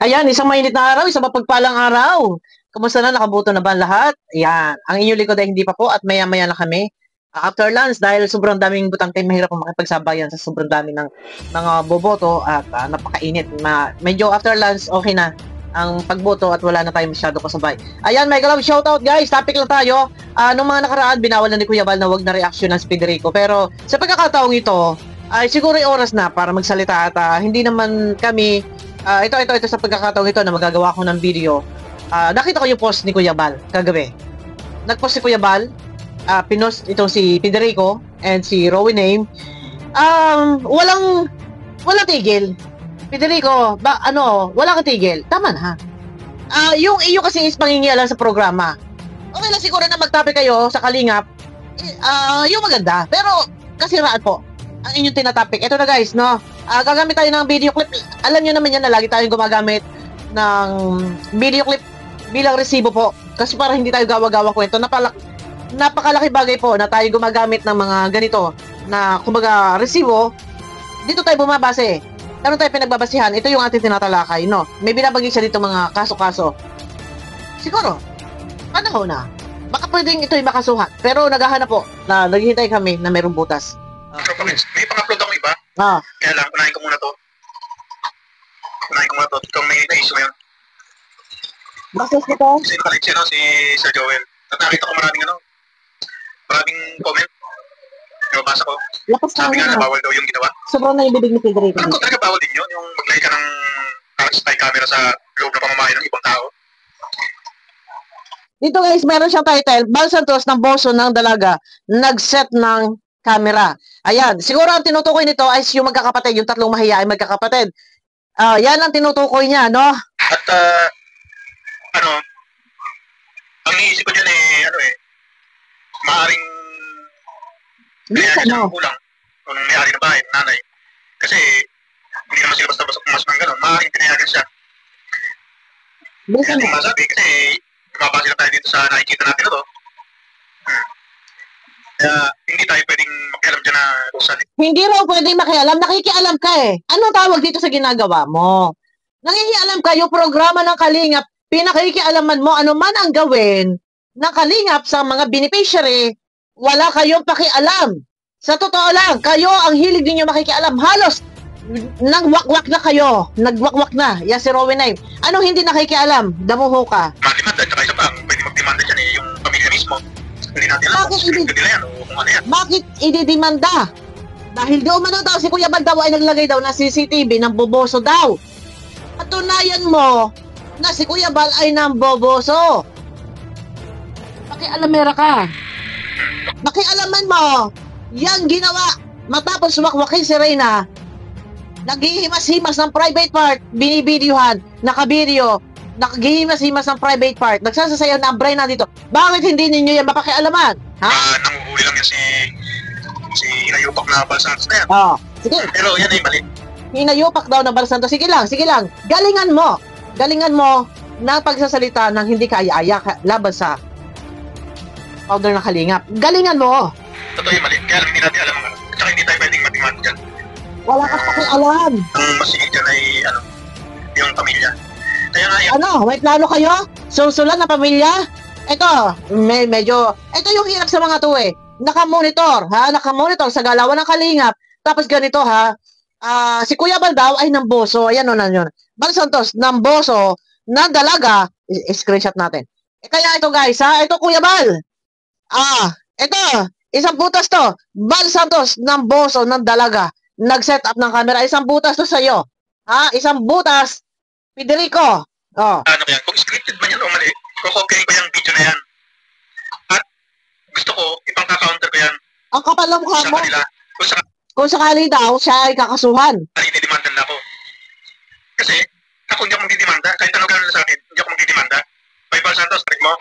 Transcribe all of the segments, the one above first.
Ayan, isang mainit na araw, isang mapagpalang araw. Kamusta na? Nakabuto na ba ang lahat? Ayan, ang inyong likod ay hindi pa po at maya-maya na kami. After lunch, dahil sobrang daming butante, mahirap po makipagsabayan sa sobrang dami ng mga boboto at napakainit. Medyo after lunch, okay na ang pagboto at wala na tayong masyado kasabay. Ayan, mega love shoutout guys, topic lang tayo. Nung mga nakaraan, binawal na ni Kuya Val na wag na reaction ng Federico. Pero sa pagkakataong ito, ay siguro ay oras na para magsalita at hindi naman kami ito sa pagkakataong ito na magagawa ko ng video. Nakita ko yung post ni Kuya Val kagabi. Nagpost si Kuya Val, pinost itong si Federico and si Rowan Name. Walang tigil. Federico, wala kang tigil. Tama na ha. Yung iyo kasi is pangingialam sa programa. Okay lang siguro na magtapi kayo sa Kalingap. Yung maganda. Pero kasiraan po ang inyong tinatopic. Ito na guys, no? Gagamit tayo ng video clip. Alam nyo naman yan na lagi tayong gumagamit ng video clip bilang resibo po. Kasi para hindi tayo gawa-gawa kwento. Napakalaki bagay po na tayo gumagamit ng mga ganito na kumbaga resibo. Dito tayo bumabase. Ano tayo pinagbabasihan? Ito yung ating tinatalakay, no? May binabanggit siya dito mga kaso-kaso. Siguro, panahon na. Baka pwedeng ito'y makasuhan. Pero naghahanap po na naghihintay kami na mayroong butas. May pang-upload ako iba. Kaya lang, unahin ko muna to. Kung may na-issue ngayon. Basos ko to? Kasi nakalit siya, no? Si Sir Joel. At nakita ko maraming comment. Nababasa ko. Sabi nga na bawal daw yung ginawa. Sobrang na yung bibig ni Federico. Alam ko talaga bawal din yun, yung maglagay ka ng spy camera sa loob na pamamahay ng ibang tao. Dito guys, meron siyang title, Val Santos ng Boso ng Dalaga, nag-set ng camera. Ayan, siguro ang tinutukoy nito ay yung magkakapatid, yung tatlong mahiyain magkakapatid. Yan ang tinutukoy niya, no? At, ang iisip ko dyan maaring kaya siya kulang kung may-ari na bahay, nanay. Kasi, hindi naman sila basta pumasok ng gano'n. Maaaring pinayagan siya. Kaya hindi masabi kasi bumabase na tayo dito sa nakikita natin na to. Kaya hindi tayo pwedeng makialam dyan na usan. Hindi raw pwedeng makialam. Nakikialam ka eh. Anong tawag dito sa ginagawa mo? Nangikialam ka yung programa ng Kalingap. Pinakikialaman mo ano man ang gawin ng Kalingap sa mga beneficiary. Wala kayong pakialam. Sa totoo lang, kayo ang hilig ninyo makikialam. Halos nagwakwak na kayo. Nagwakwak na. Yan si Rowan Name. Anong hindi nakikialam? Damuho ka. Magdemanda, tsaka isa pa, pwede magdemanda dyan yung pamilya mismo. Hindi natin alam kung nila yan o kung ano yan. Bakit ididemanda? Dahil di umano daw, si Kuya Val daw ay naglagay daw ng CCTV ng boboso daw. Patunayan mo na si Kuya Val ay ng boboso. Pakialamera ka. Pakialaman mo, yan ginawa. Matapos wakwakin si Reyna, naghihimas-himas ng private part, binibidyohan, nakavideo, naghihimas-himas ng private part, nagsasasayaw na ang brain na dito. Bakit hindi ninyo yan mapakialaman? Ha? Nanguhuli lang yan si Hinayupak na Val Santos na yan. Sige. Pero yan ay mali. Hinayupak daw na Val Santos. Sige lang. Galingan mo ng pagsasalita ng hindi kaaya-aya laban sa powder ng Kalingap. Galingan mo. Totoo yung mali. Kaya lang hindi natin alam ang at saka hindi tayo pwedeng mag-demand dyan. Wala ka pakialam. Ang masigit dyan ay yung pamilya. Kaya nga yan. May plano kayo? Susulan na pamilya? Ito, ito yung hirap sa mga to eh. Nakamonitor sa galawan ng Kalingap. Tapos ganito ha, si Kuya Val daw ay ng Boso. Ayan o na yun. Val Santos ng Boso ng Dalaga. Screenshot natin. Kaya ito guys ha, ito Kuya Val. Ito, isang butas to. Val Santos ng Boso ng Dalaga. Nag-set up ng camera. Isang butas to sa'yo. Isang butas. Federico. Ano yan? Kung scripted man yan o mali, kukopihin ko yung video na yan. At gusto ko, ipang-counter ko yan. Ang kapal ng mukha mo. Kung sakali daw, siya ay kakasuhan. Dinidemandan na ako. Kasi, ako hindi ako magdidemanda. Kahit ano gano'n sa akin, hindi ako magdidemanda. May Val Santos, tarik mo.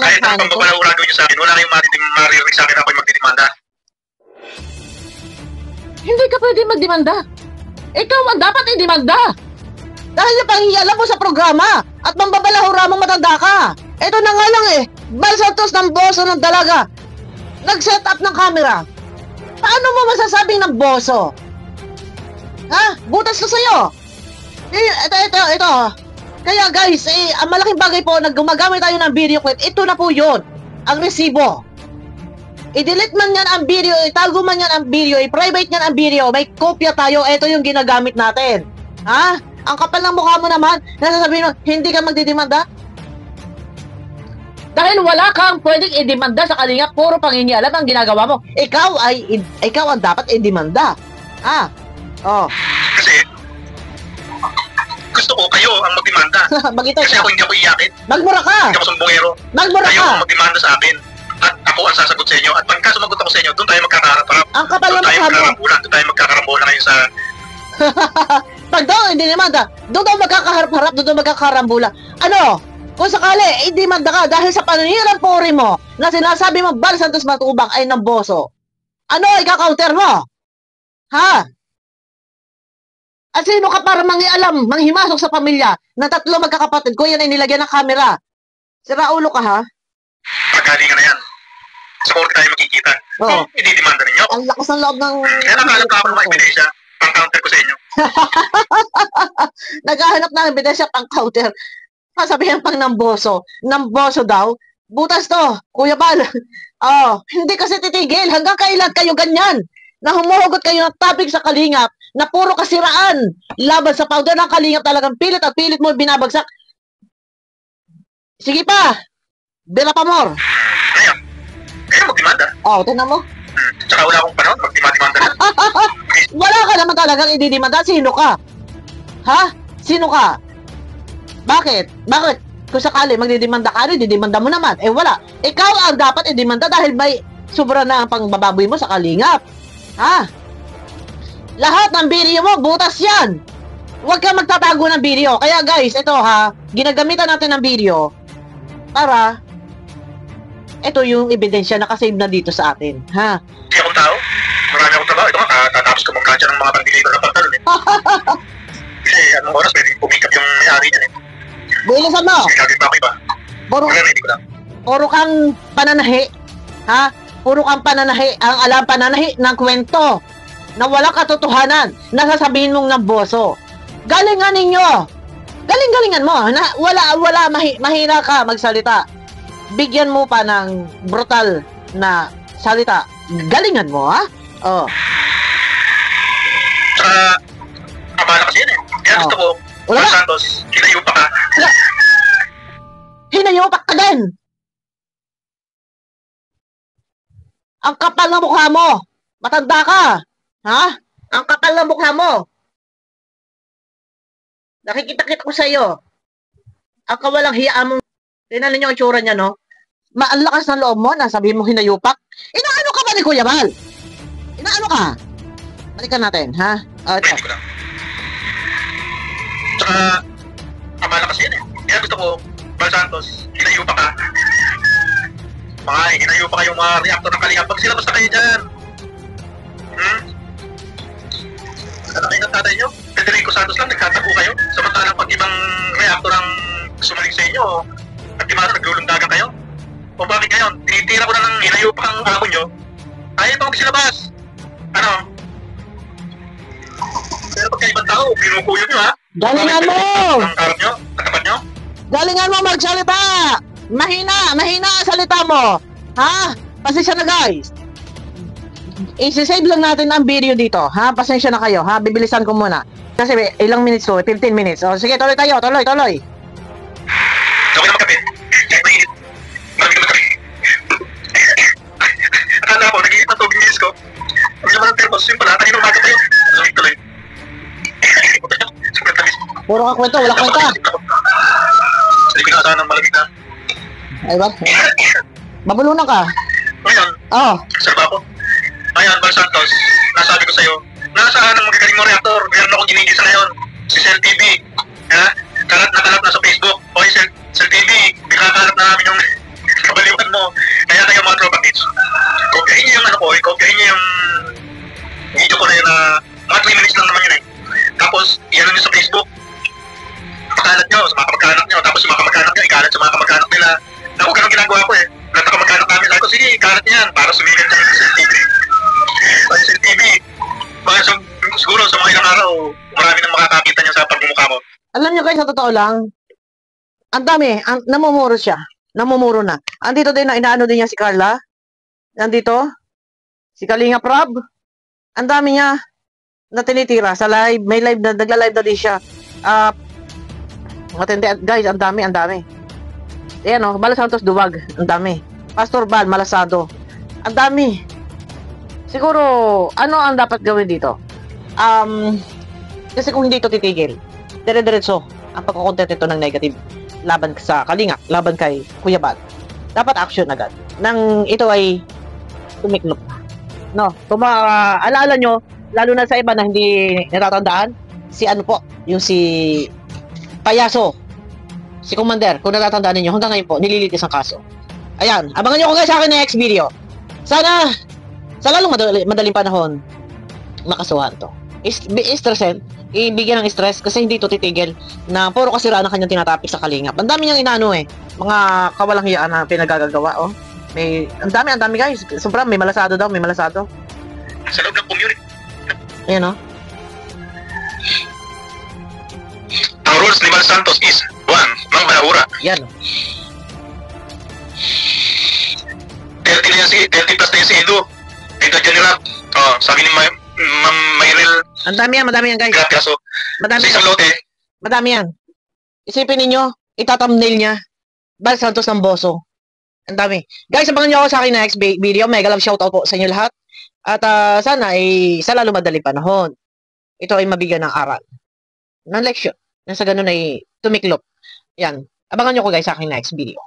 Kahit ano pang babalawura gawin nyo sa akin, wala kayong maririnig sa akin na ako'y magdidemanda. Hindi ka pwede magdemanda. Ikaw ang dapat i-demanda. Dahil yung pangiyalam mo sa programa at mambabalahura mong matanda ka. Ito na nga lang eh. Val Santos ng Boso ng Dalaga. Nag-set up ng camera. Paano mo masasabing ng Boso? Butas na sa'yo. Ito. Kaya guys, ang malaking bagay po na gumagamit tayo ng video clip, ito na po yun, ang resibo. I-delete man yan ang video, itago man yan ang video, i-private yan ang video, may kopya tayo, ito yung ginagamit natin. Ha? Ang kapal ng mukha mo naman, nasasabihin mo, hindi ka magdidemanda? Dahil wala kang pwedeng i-demanda sa Kalingap, puro pangingialam ang ginagawa mo. Ikaw ang dapat i-demanda. Ah, oh. Kasi, gusto ko kayo ang magdemanda. Magitay Kasi ka. ako hindi ako iyakin. Magmura ka. Hindi ako sumbongero. Magmura Kayo ka. ang magdemanda sa akin. At ako ang sasagot sa inyo. At pagka sumagot ako sa inyo, doon tayo magkakaharap-harap. Ang kapal ng Doon tayo mukha mo. magkakarambulan. Doon tayo magkakarambulan ngayon sa... Pag daw hindi demanda, doon daw magkakaharap-harap, doon daw magkakarambulan. Ano? Kung sakali, i-demanda ka dahil sa paninirang puri mo na sinasabi mo Bal Santos Matubang ay namboso. Ano ika-counter mo? Ha? At sino ka para mangialam, manghimasok sa pamilya na tatlo magkakapatid ko yan ay nilagyan ng kamera? Sira ulo ka ha? Pagkalingan na yan. Sa korte tayo makikita. Oo. Ini-demanda ninyo. Ang lakas ng loob ng... Kaya nakahanap ka ako ng mga ebidensya. Pang-counter ko sa inyo. Naghahanap ng ebidensya pang counter. Sasabihin pang namboso. Namboso daw. Butas to, Kuya Bal. Oh, hindi kasi titigil. Hanggang kailan kayo ganyan? Na humuhugot kayo ng topic sa Kalingap na puro kasiraan. Laban sa powder ng Kalingap talagang pilit at pilit mo binabagsak. Sige pa. Bira pa more. Kaya magdemanda. Oh, tingnan mo. Tsaka wala akong panahon. Magdemanda na. Wala ka naman talagang ididimanda. Sino ka? Ha? Sino ka? Bakit? Bakit? Kung sakali magdidemanda ka, didemanda mo naman. Eh wala. Ikaw ang dapat idemanda dahil may sobra na ang pangbababoy mo sa Kalingap. Ha? Lahat ng video mo, butas yan. Huwag ka magtatago ng video. Kaya guys, ito ha, ginagamitan natin ng video para ito yung ebidensya na nakasave na dito sa atin. Ha? Hindi akong tao. Marami akong trabaho. Ito nga, tatapos ko magkantya ng mga bandilito ng pantalon eh. Kasi anong oras pwede pumikap yung may-ari niyan eh. Bilisan mo. Sige, gagawin pa ako iba. Puro, Wala na, hindi ko lang. puro kang pananahi. Ha? Puro kang pananahi. Ang alam pananahi ng kwento na walang katotohanan. Nasasabihin mong namboso. Galingan ninyo. Galing-galingan mo. Na, wala, mahina ka magsalita. Bigyan mo pa ng brutal na salita. Galingan mo, ha? Oh. Tsaka, abala kasi yan eh. Kaya gusto ko, Wala. Bal Santos, hinayo pa ka. Hinayupak ka din. Ang kapal ng mukha mo. Matanda ka. Ha? Ang kapal ng mukha mo. Nakikita-kita ko sa iyo. Ang kawalang hiya mong... Tingnan ninyo ang tsura niya, no? Ang lakas ng loob mo na sabihin mo hinayupak. Inaano ka ba ni Kuya Bal? Inaano ka? Balikan natin, ha? Oh, ito. Pwede ko lang. Tsaka, abala kasi yan eh. Kaya gusto ko, Bal Santos, hinayo pa ka. Hinayo pa kayong mga reactor ng Kalingap. Pag sila basta kayo dyan. Ano kayo ng tatay nyo? Federico Santos lang, nagtatago kayo. Samantalang pag ibang reactor ang sumalik sa inyo, at di mara naglulundagan kayo. O bakit ngayon, tinitira ko na ng hinayo pa kang amo nyo, ayaw pa magsilabas. Ano? Pero pagka ibang tao, pinukuyo nyo ha? Galingan mo! Ang harap nyo? Katapat nyo? Galingan mo magsalita! Mahina ang salita mo! Ha? Pasensya na guys! I-save lang natin ang video dito, ha? Pasensya na kayo, ha? Bibilisan ko muna. Kasi ilang minutes to? 15 minutes. O sige, tuloy tayo, tuloy. Okay naman kape. Kahit mainit. Malamig naman kape. Akala ko, nag-iit na tubig nilis ko. Ang naman ang thermos, yung pala, tayo umaga tayo. Tuloy. Sobrang tamis. Puro ka kwento, wala kwenta. Hindi ko nakasahan ng malamig na. Ay ba? Babulunan ka. Ngayon, Oh, observe ako. Ngayon, Bal Santos, nasabi ko sa'yo, nasaan ang magagaling mo reactor? Meron akong ginigisa ngayon. Si Cell TV. Ha? Nakalat na sa Facebook. Okay, Cell TV, binakalat na namin yung kabaliwan mo. Kaya kayo mga tropa kids, kopyahin niyo yung ano ko, kopyahin niyo yung video ko na yun na mga 3 minutes lang naman yun eh. Tapos, iyan nyo sa Facebook. Pakalat nyo sa mga kamag-anak nyo. Tapos yung mga kamag-anak nyo, ikalat sa mga kamag-anak nila. Ako, ganun ginagawa ko eh. Lahat ng kamag-anak namin, sabi ko, sige, ikalat niyan para sumilip tayo sa Cell TV. Sa Cell TV, siguro sa mga ilang araw, marami nang makakakita niya sa pagmumukha mo. alam nyo guys, sa totoo lang, Ang dami, namumuro siya. Namumuro na. Andito din na inaano din niya si Carla. Nandito. Si Kalinga Prab. Ang dami niya na tinitira sa live. May live na, nagla-live na din siya. Matindi. Guys, ang dami, ang dami. Ayan o, Bala Santos Duwag. Ang dami. Pastor Bal, Malasado. Ang dami. Siguro, ano ang dapat gawin dito? Kasi kung hindi ito titigil, dire-diretso ang pagkukontent ito ng negative laban sa Kalinga, laban kay Kuya Bal. Dapat action agad. Nang ito ay tumiklop. No, kung alaala nyo, lalo na sa iba na hindi natatandaan, si ano po, yung si Payaso, si Commander, kung natatandaan niyo hanggang ngayon po, nililitis ang kaso. Ayan, abangan nyo ko guys sa akin na next video. Sana, sa lalong madaling panahon, makasuhan to. Stressin, ibigyan ng stress kasi hindi to titigil na puro kasiraan ang kanyang tinatapik sa Kalingap. Ang dami niyang inano mga kawalang hiyaan na pinagagagawa, ang dami guys. Sobrang may malasado daw, may malasado. Sa loob ng community. Ayan Ang rules ni Bal Santos is 1. Mang Balahura. Yan 30 plus na yan si Edu. Tito Junior. Sabi ni Ma'am Mayril. Ang dami yan guys. Gracias. Madami Sa isang lote. Madami yan. Isipin ninyo, itathumbnail niya, Bal Santos ng Boso. Ang dami. Guys, abangan nyo ako sa akin na next video. Mega love shoutout po sa inyo lahat. At sana ay sa lalo madaling panahon, ito ay mabigyan ng aral. Ng leksyon. Nang sa ganun ay tumiklop. Yan. Abangan nyo ko guys sa akin next video.